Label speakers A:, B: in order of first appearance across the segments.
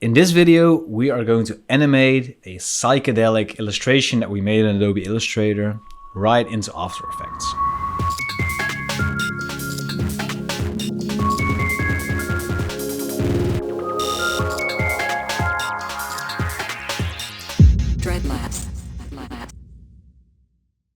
A: In this video, we are going to animate a psychedelic illustration that we made in Adobe Illustrator right into After Effects.
B: Dreadlabs.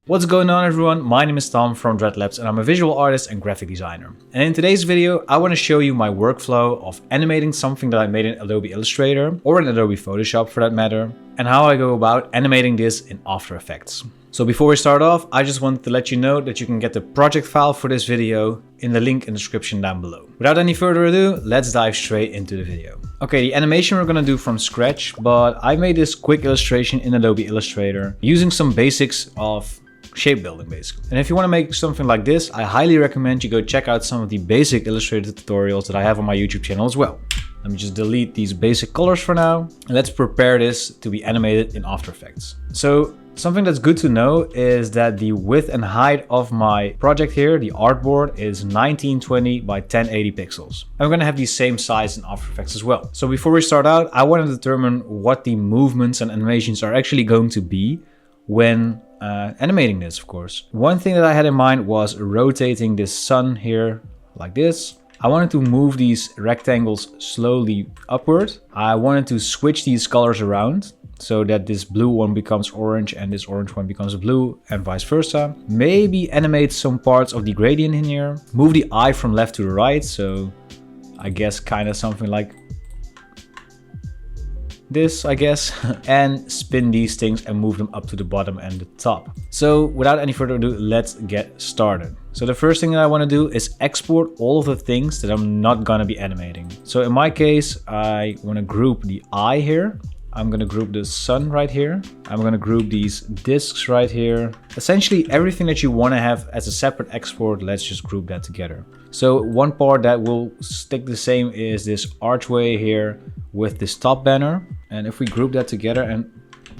A: What's going on, everyone? My name is Tom from Dreadlabs and I'm a visual artist and graphic designer. And in today's video, I want to show you my workflow of animating something that I made in Adobe Illustrator or in Adobe Photoshop for that matter, and how I go about animating this in After Effects. So before we start off, I just wanted to let you know that you can get the project file for this video in the link in the description down below. Without any further ado, let's dive straight into the video. Okay, the animation we're gonna do from scratch, but I made this quick illustration in Adobe Illustrator using some basics of shape building basically. And if you want to make something like this, I highly recommend you go check out some of the basic Illustrator tutorials that I have on my YouTube channel as well. Let me just delete these basic colors for now. And let's prepare this to be animated in After Effects. So something that's good to know is that the width and height of my project here, the artboard, is 1920 by 1080 pixels. I'm going to have the same size in After Effects as well. So before we start out, I want to determine what the movements and animations are actually going to be when animating this, of course. One thing that I had in mind was rotating this sun here like this. I wanted to move these rectangles slowly upward. I wanted to switch these colors around so that this blue one becomes orange and this orange one becomes blue and vice versa. Maybe animate some parts of the gradient in here. Move the eye from left to the right. So I guess kind of something like this, I guess, and spin these things and move them up to the bottom and the top. So without any further ado, let's get started. So the first thing that I want to do is export all of the things that I'm not going to be animating. So in my case, I want to group the eye here. I'm going to group the sun right here. I'm going to group these discs right here. Essentially everything that you want to have as a separate export, let's just group that together. So one part that will stick the same is this archway here with this top banner. And if we group that together and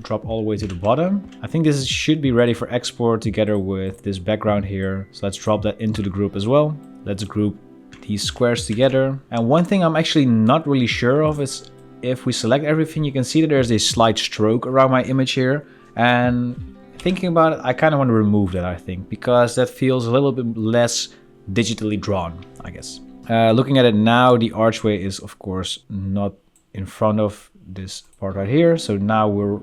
A: drop all the way to the bottom, I think this should be ready for export together with this background here. So let's drop that into the group as well. Let's group these squares together. And one thing I'm actually not really sure of is if we select everything, you can see that there's a slight stroke around my image here. And thinking about it, I kind of want to remove that, I think, because that feels a little bit less digitally drawn, I guess. Looking at it now, the archway is of course not in front of this part right here. So now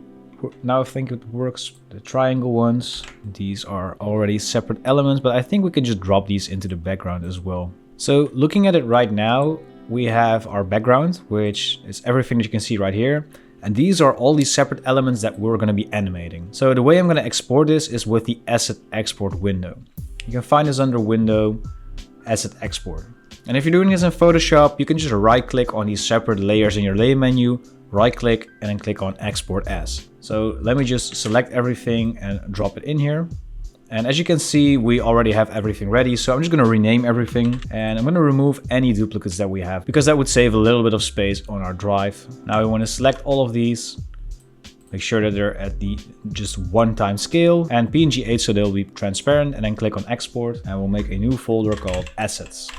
A: I think it works. The triangle ones, these are already separate elements, but I think we can just drop these into the background as well. So looking at it right now, we have our background, which is everything that you can see right here. And these are all these separate elements that we're going to be animating. So the way I'm going to export this is with the asset export window. You can find this under window, asset export. And if you're doing this in Photoshop, you can just right click on these separate layers in your layer menu, right click and then click on export as. So let me just select everything and drop it in here. And as you can see, we already have everything ready. So I'm just going to rename everything and I'm going to remove any duplicates that we have because that would save a little bit of space on our drive. Now we want to select all of these, make sure that they're at the just one-time scale and PNG 8 so they'll be transparent, and then click on export and we'll make a new folder called assets.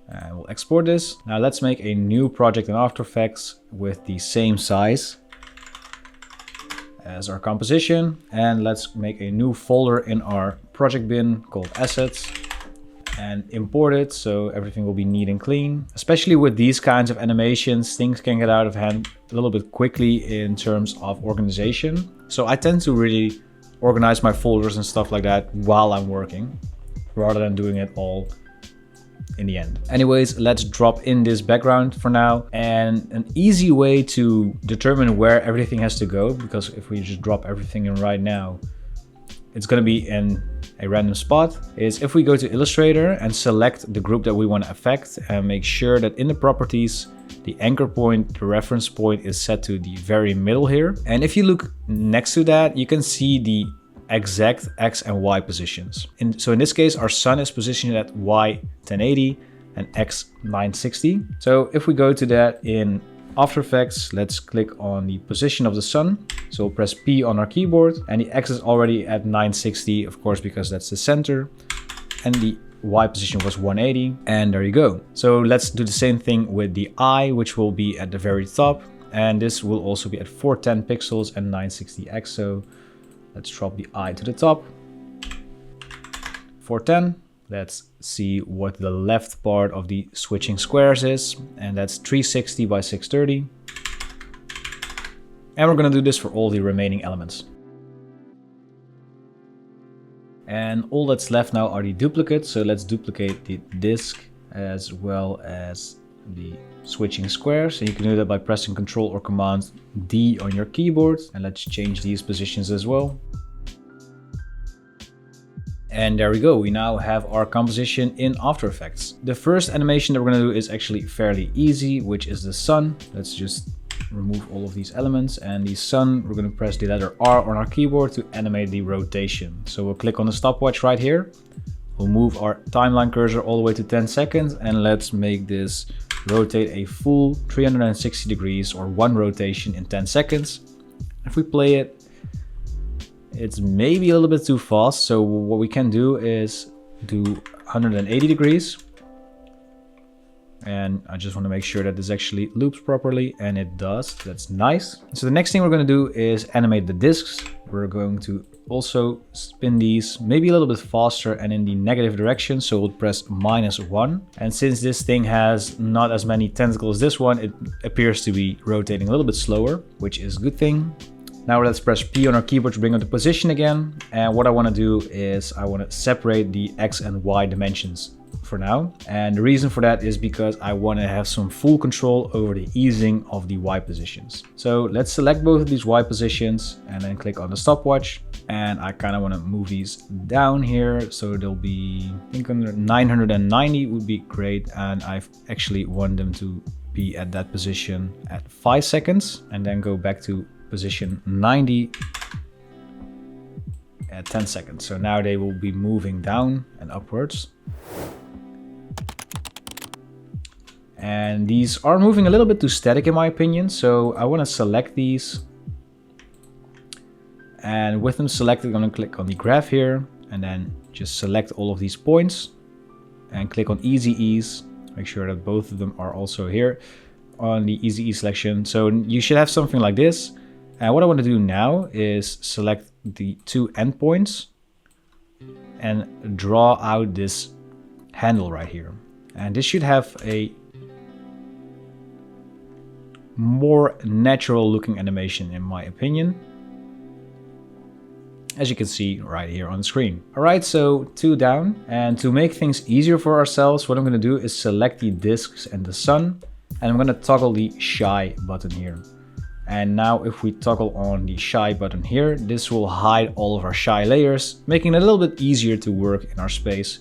A: And we'll export this. Now let's make a new project in After Effects with the same size as our composition. And let's make a new folder in our project bin called assets and import it so everything will be neat and clean. Especially with these kinds of animations, things can get out of hand a little bit quickly in terms of organization. So I tend to really organize my folders and stuff like that while I'm working rather than doing it all in the end. Anyways, let's drop in this background for now. And an easy way to determine where everything has to go, because if we just drop everything in right now, it's going to be in a random spot, is if we go to Illustrator and select the group that we want to affect and make sure that in the properties, the anchor point, the reference point is set to the very middle here. And if you look next to that, you can see the exact X and Y positions. So in this case, our sun is positioned at Y 1080 and X 960. So if we go to that in After Effects, let's click on the position of the sun. So we'll press P on our keyboard and the X is already at 960, of course, because that's the center. And the Y position was 180 and there you go. So let's do the same thing with the eye, which will be at the very top. And this will also be at 410 pixels and 960 ISO. Let's drop the eye to the top. 410. Let's see what the left part of the switching squares is. And that's 360 by 630. And we're going to do this for all the remaining elements. And all that's left now are the duplicates. So let's duplicate the disk as well as the switching squares. And you can do that by pressing Ctrl or Command D on your keyboard. And let's change these positions as well. And there we go, we now have our composition in After Effects. The first animation that we're going to do is actually fairly easy, which is the sun. Let's just remove all of these elements, and the sun, we're going to press the letter R on our keyboard to animate the rotation. So we'll click on the stopwatch right here. We'll move our timeline cursor all the way to 10 seconds, and let's make this rotate a full 360 degrees or one rotation in 10 seconds. If we play it, it's maybe a little bit too fast, so what we can do is do 180 degrees. And I just want to make sure that this actually loops properly, and it does. That's nice. So the next thing we're going to do is animate the discs. We're going to also spin these maybe a little bit faster and in the negative direction, so we'll press -1. And since this thing has not as many tentacles as this one, it appears to be rotating a little bit slower, which is a good thing. Now let's press P on our keyboard to bring up the position again. And what I want to do is I want to separate the X and Y dimensions for now. And the reason for that is because I want to have some full control over the easing of the Y positions. So let's select both of these Y positions and then click on the stopwatch. And I kind of want to move these down here. So they'll be, I think under 990 would be great. And I actually want them to be at that position at 5 seconds and then go back to position 90 at 10 seconds. So now they will be moving down and upwards. And these are moving a little bit too static in my opinion. So I want to select these. And with them selected, I'm going to click on the graph here and then just select all of these points and click on Easy Ease. Make sure that both of them are also here on the Easy Ease selection. So you should have something like this. And what I want to do now is select the two endpoints and draw out this handle right here. And this should have a more natural looking animation in my opinion, as you can see right here on the screen. Alright, so 2 down. And to make things easier for ourselves, what I'm going to do is select the discs and the sun. And I'm going to toggle the shy button here. And now if we toggle on the shy button here, this will hide all of our shy layers, making it a little bit easier to work in our space.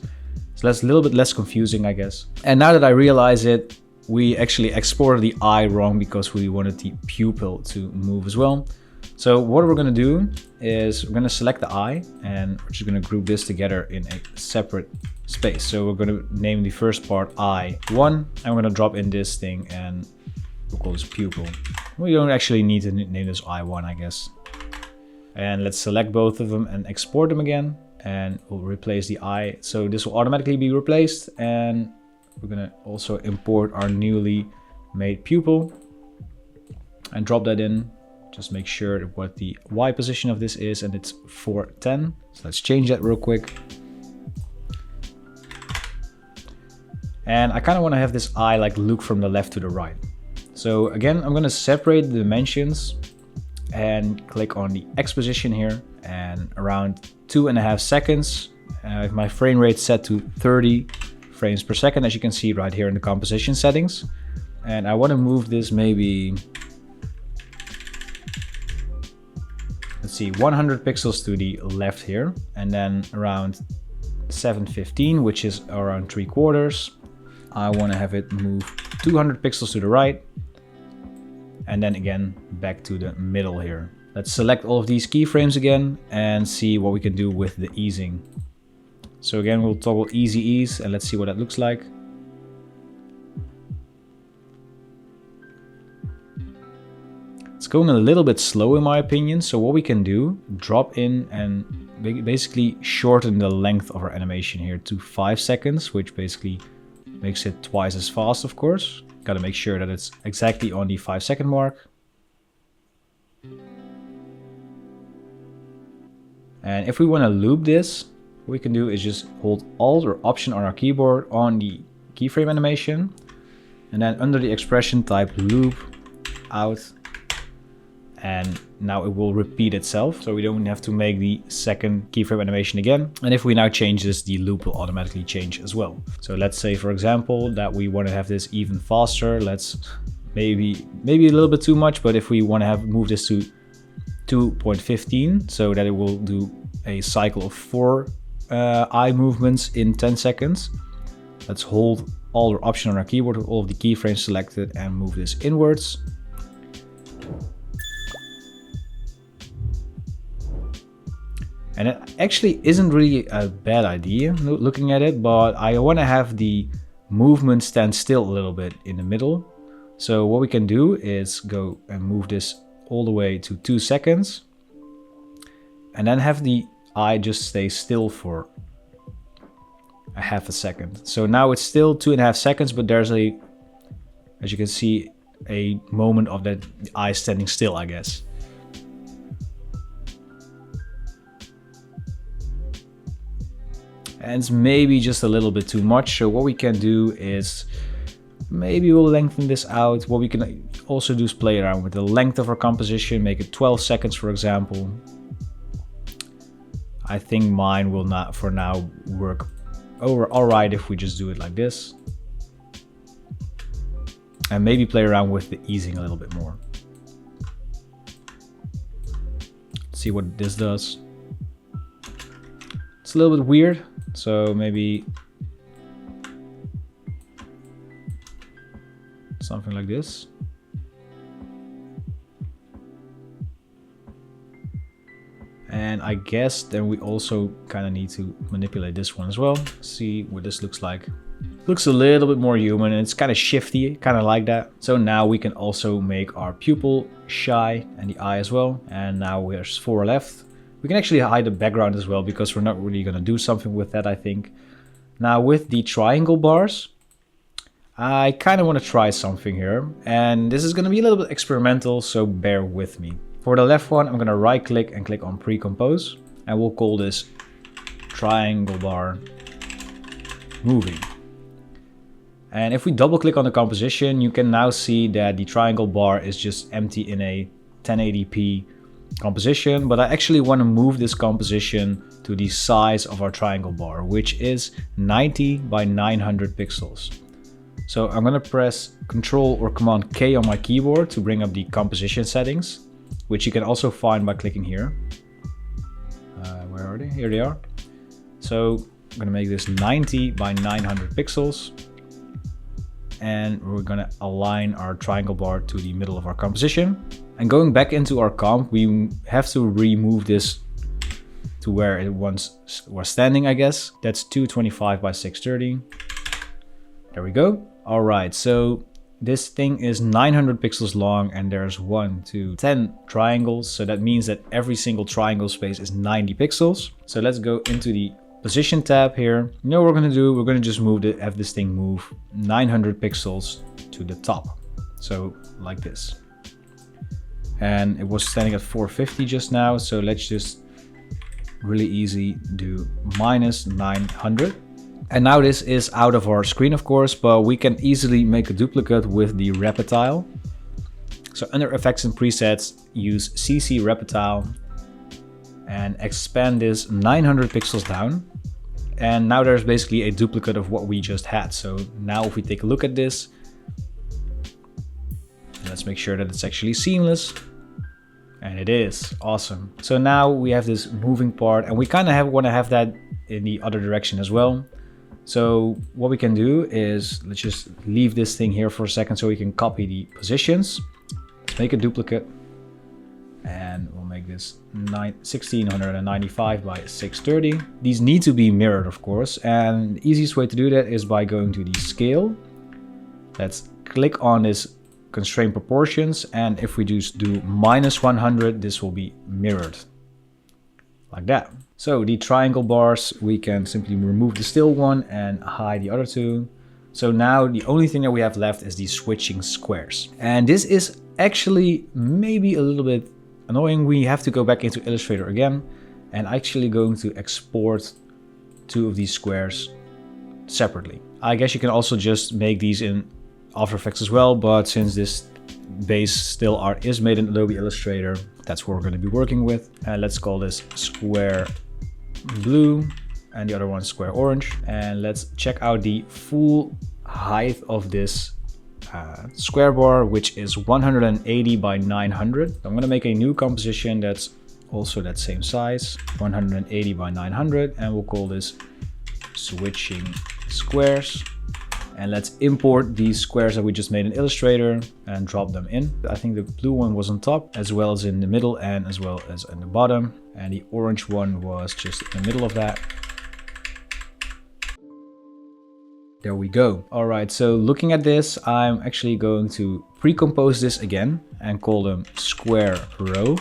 A: So that's a little bit less confusing, I guess. And now that I realize it, we actually exported the eye wrong because we wanted the pupil to move as well. So what we're going to do is we're going to select the eye and we're just going to group this together in a separate space. So we're going to name the first part I1 and we're going to drop in this thing and we'll call this pupil. We don't actually need to name this I1, I guess. And let's select both of them and export them again. And we'll replace the eye. So this will automatically be replaced. And we're going to also import our newly made pupil and drop that in. Just make sure what the Y position of this is, and it's 410. So let's change that real quick. And I kind of want to have this eye like look from the left to the right. So again, I'm going to separate the dimensions and click on the X position here, and around 2.5 seconds. If my frame rate set to 30 frames per second, as you can see right here in the composition settings. And I want to move this maybe, let's see, 100 pixels to the left here, and then around 715, which is around 3/4. I want to have it move 200 pixels to the right, and then again back to the middle here. Let's select all of these keyframes again and see what we can do with the easing. So again, we'll toggle Easy Ease and let's see what that looks like. It's going a little bit slow in my opinion. So what we can do, drop in and basically shorten the length of our animation here to 5 seconds, which basically makes it twice as fast, of course. Got to make sure that it's exactly on the 5-second mark. And if we want to loop this, what we can do is just hold Alt or Option on our keyboard on the keyframe animation. And then under the expression type loop out. And now it will repeat itself. So we don't have to make the second keyframe animation again. And if we now change this, the loop will automatically change as well. So let's say, for example, that we want to have this even faster. Let's maybe a little bit too much, but if we want to move this to 2.15 so that it will do a cycle of 4 eye movements in 10 seconds. Let's hold Alt or Option on our keyboard with all of the keyframes selected and move this inwards. And it actually isn't really a bad idea looking at it, but I want to have the movement stand still a little bit in the middle. So what we can do is go and move this all the way to 2 seconds. And then have the eye just stay still for a half a second. So now it's still 2.5 seconds, but there's as you can see, a moment of that eye standing still, I guess. And it's maybe just a little bit too much. So what we can do is maybe we'll lengthen this out. What we can also do is play around with the length of our composition, make it 12 seconds, for example. I think mine will not for now work all right if we just do it like this. And maybe play around with the easing a little bit more. See what this does. It's a little bit weird, so maybe something like this. And I guess then we also kind of need to manipulate this one as well. See what this looks like. Looks a little bit more human and it's kind of shifty, kind of like that. So now we can also make our pupil shy and the eye as well. And now there's 4 left. We can actually hide the background as well because we're not really going to do something with that, I think. Now with the triangle bars, I kind of want to try something here. And this is going to be a little bit experimental, so bear with me. For the left one, I'm going to right click and click on pre-compose. And we'll call this triangle bar moving. And if we double click on the composition, you can now see that the triangle bar is just empty in a 1080p composition. But I actually want to move this composition to the size of our triangle bar, which is 90 by 900 pixels. So I'm going to press Control or Command K on my keyboard to bring up the composition settings, which you can also find by clicking here. Where are they? Here they are. So I'm going to make this 90 by 900 pixels. And we're going to align our triangle bar to the middle of our composition. And going back into our comp, we have to remove this to where it once was standing, I guess. That's 225 by 630. There we go. All right, so this thing is 900 pixels long and there's 10 triangles. So that means that every single triangle space is 90 pixels. So let's go into the position tab here. You know what we're going to do? We're going to just have this thing move 900 pixels to the top. So like this. And it was standing at 450 just now. So let's just really easy do minus 900. And now this is out of our screen, of course, but we can easily make a duplicate with the Reptile. So under Effects and Presets, use CC Reptile and expand this 900 pixels down. And now there's basically a duplicate of what we just had. So now if we take a look at this, let's make sure that it's actually seamless. And it is awesome. So now we have this moving part and we kind of want to have that in the other direction as well. So what we can do is let's just leave this thing here for a second so we can copy the positions. Let's make a duplicate and we'll make this 1695 by 630. These need to be mirrored, of course, and the easiest way to do that is by going to the scale. Let's click on this constraint proportions, and if we just do minus 100, this will be mirrored like that. So the triangle bars, we can simply remove the still one and hide the other two. So now the only thing that we have left is the switching squares. And this is actually maybe a little bit annoying. We have to go back into Illustrator again and actually going to export 2 of these squares separately. I guess you can also just make these in After Effects as well, but since this base still art is made in Adobe Illustrator, that's what we're going to be working with. And let's call this square blue and the other one square orange. And let's check out the full height of this square bar, which is 180 by 900. I'm going to make a new composition that's also that same size, 180 by 900, and we'll call this switching squares. And let's import these squares that we just made in Illustrator and drop them in. I think the blue one was on top, as well as in the middle and as well as in the bottom. And the orange one was just in the middle of that. There we go. All right, so looking at this, I'm actually going to pre-compose this again and call them square row.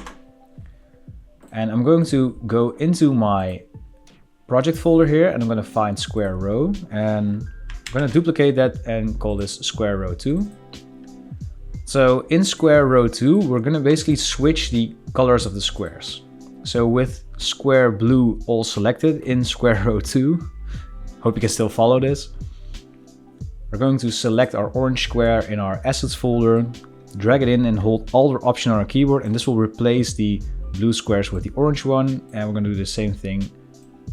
A: And I'm going to go into my project folder here and I'm going to find square row, and I'm going to duplicate that and call this square row 2. So in square row 2, we're going to basically switch the colors of the squares. So with square blue all selected in square row 2, hope you can still follow this. We're going to select our orange square in our assets folder, drag it in and hold Alt or Option on our keyboard, and this will replace the blue squares with the orange one. And we're going to do the same thing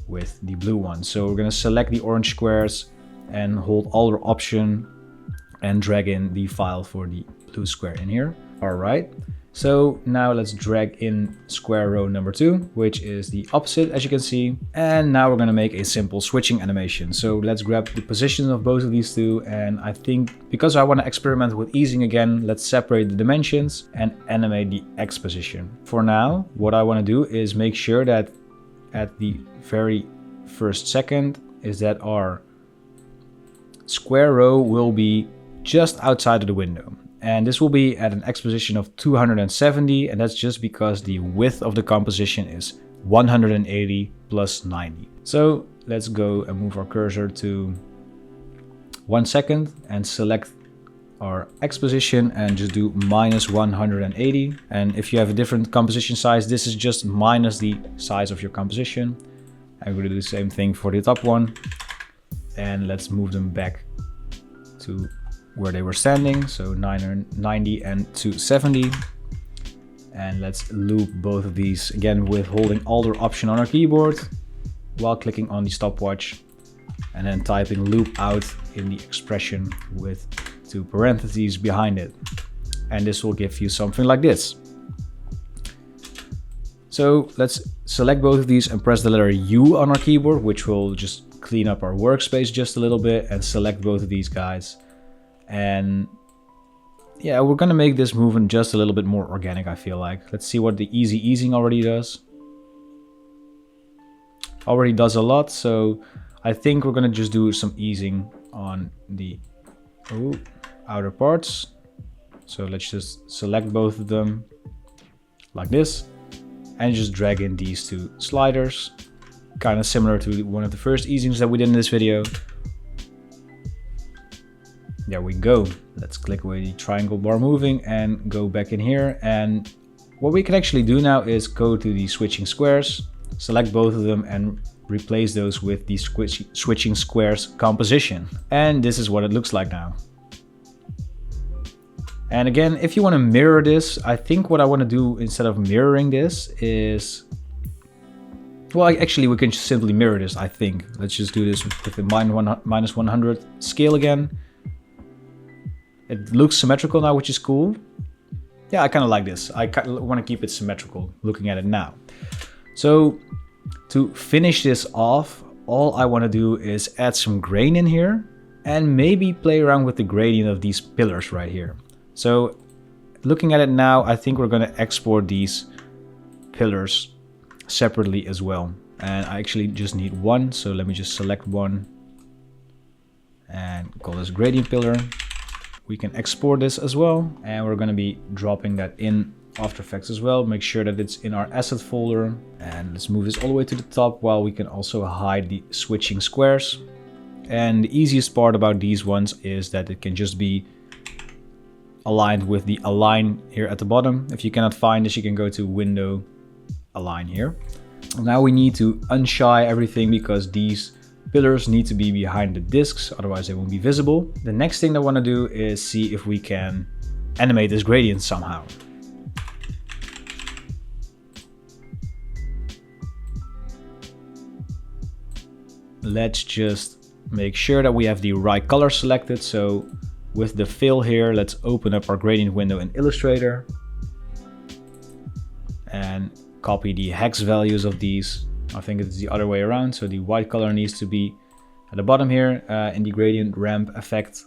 A: with the blue one. So we're going to select the orange squares and hold Alt or Option and drag in the file for the blue square in here. All right. So now let's drag in square row number 2, which is the opposite, as you can see. And now we're going to make a simple switching animation. So let's grab the position of both of these two. And I think because I want to experiment with easing again, let's separate the dimensions and animate the X position. For now, what I want to do is make sure that at the very first second is that our square row will be just outside of the window. And this will be at an X position of 270, and that's just because the width of the composition is 180 plus 90. So let's go and move our cursor to 1 second and select our X position and just do minus 180. And if you have a different composition size, this is just minus the size of your composition. I'm going to do the same thing for the top one. And let's move them back to where they were standing, so 990 and 270. And let's loop both of these again with holding Alt or Option on our keyboard while clicking on the stopwatch and then typing loop out in the expression with 2 parentheses behind it. And this will give you something like this. So let's select both of these and press the letter U on our keyboard, which will just clean up our workspace just a little bit, and select both of these guys. And yeah, we're gonna make this movement just a little bit more organic, I feel like. Let's see what the easy easing already does. Already does a lot, so I think we're gonna just do some easing on the outer parts. So let's just select both of them like this and just drag in these 2 sliders, kind of similar to one of the first easings that we did in this video. There we go. Let's click away the triangle bar moving and go back in here. And what we can actually do now is go to the switching squares, select both of them and replace those with the switching squares composition. And this is what it looks like now. And again, if you want to mirror this, I think what I want to do instead of mirroring this is, well, actually we can just simply mirror this, I think. Let's just do this with the minus 100 scale again. It looks symmetrical now, which is cool. Yeah, I kind of like this. I want to keep it symmetrical looking at it now. So to finish this off, all I want to do is add some grain in here and maybe play around with the gradient of these pillars right here. So looking at it now, I think we're going to export these pillars separately as well. And I actually just need one. So let me just select one and call this gradient pillar. We can export this as well, and we're going to be dropping that in After Effects as well. Make sure that it's in our asset folder, and let's move this all the way to the top while we can also hide the switching squares. And the easiest part about these ones is that it can just be aligned with the align here at the bottom. If you cannot find this, you can go to Window, Align here. Now we need to unshy everything because these pillars need to be behind the discs, otherwise they won't be visible. The next thing I want to do is see if we can animate this gradient somehow. Let's just make sure that we have the right color selected. So with the fill here, let's open up our gradient window in Illustrator and copy the hex values of these. I think it's the other way around. So the white color needs to be at the bottom here in the gradient ramp effect.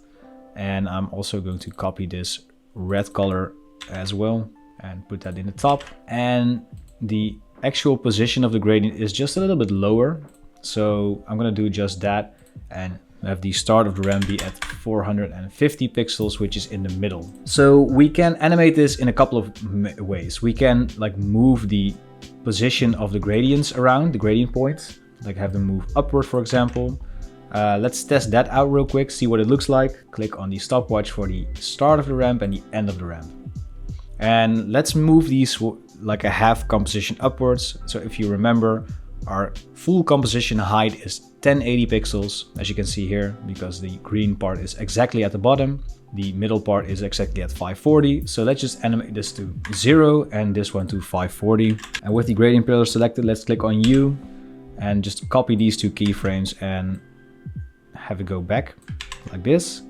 A: And I'm also going to copy this red color as well and put that in the top. And the actual position of the gradient is just a little bit lower. So I'm going to do just that and have the start of the ramp be at 450 pixels, which is in the middle. So we can animate this in a couple of ways. We can like move the position of the gradients around the gradient points, like have them move upward, for example. Let's test that out real quick, see what it looks like. Click on the stopwatch for the start of the ramp and the end of the ramp. And let's move these like a half composition upwards. So if you remember, our full composition height is 1080 pixels, as you can see here, because the green part is exactly at the bottom. The middle part is exactly at 540. So let's just animate this to 0 and this one to 540. And with the gradient pillar selected, let's click on U and just copy these two keyframes and have it go back like this.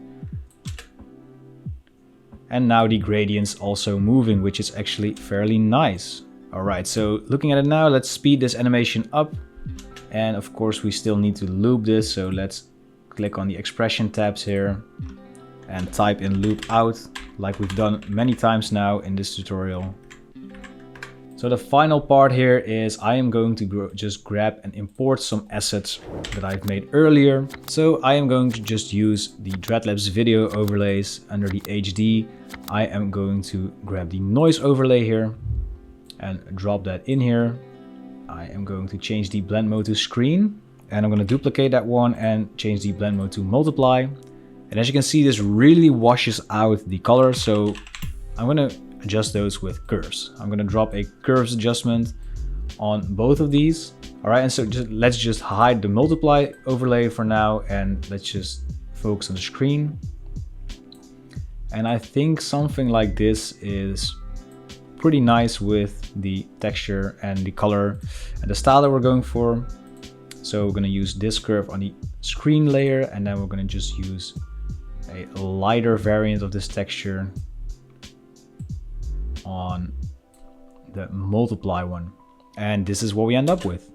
A: And now the gradient's also moving, which is actually fairly nice. All right, so looking at it now, let's speed this animation up. And of course, we still need to loop this. So let's click on the expression tabs here and type in loop out, like we've done many times now in this tutorial. So the final part here is I am going to just grab and import some assets that I've made earlier. So I am going to just use the Dreadlabs video overlays under the HD. I am going to grab the noise overlay here and drop that in here. I am going to change the blend mode to screen, and I'm going to duplicate that one and change the blend mode to multiply. And as you can see, this really washes out the color. So I'm going to adjust those with curves. I'm going to drop a curves adjustment on both of these. All right, and so let's just hide the multiply overlay for now, and let's just focus on the screen. And I think something like this is pretty nice with the texture and the color and the style that we're going for. So we're going to use this curve on the screen layer, and then we're going to just use a lighter variant of this texture on the multiply one. And this is what we end up with.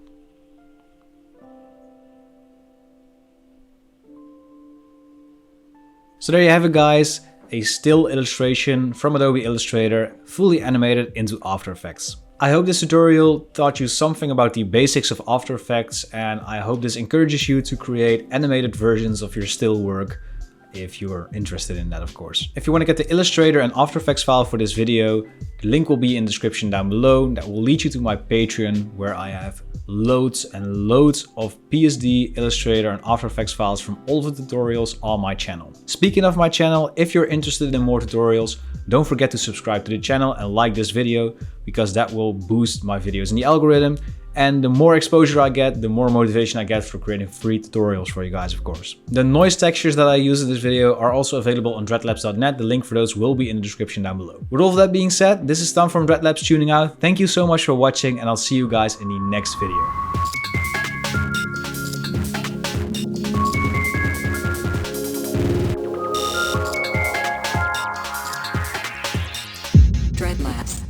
A: So there you have it, guys. A still illustration from Adobe Illustrator, fully animated into After Effects. I hope this tutorial taught you something about the basics of After Effects, and I hope this encourages you to create animated versions of your still work, if you are interested in that, of course. If you want to get the Illustrator and After Effects file for this video, the link will be in the description down below. That will lead you to my Patreon, where I have loads and loads of PSD, Illustrator and After Effects files from all of the tutorials on my channel. Speaking of my channel, if you're interested in more tutorials, don't forget to subscribe to the channel and like this video, because that will boost my videos in the algorithm. And the more exposure I get, the more motivation I get for creating free tutorials for you guys, of course. The noise textures that I use in this video are also available on dreadlabs.net. The link for those will be in the description down below. With all of that being said, this is Tom from Dreadlabs tuning out. Thank you so much for watching, and I'll see you guys in the next video.
B: Dreadlabs.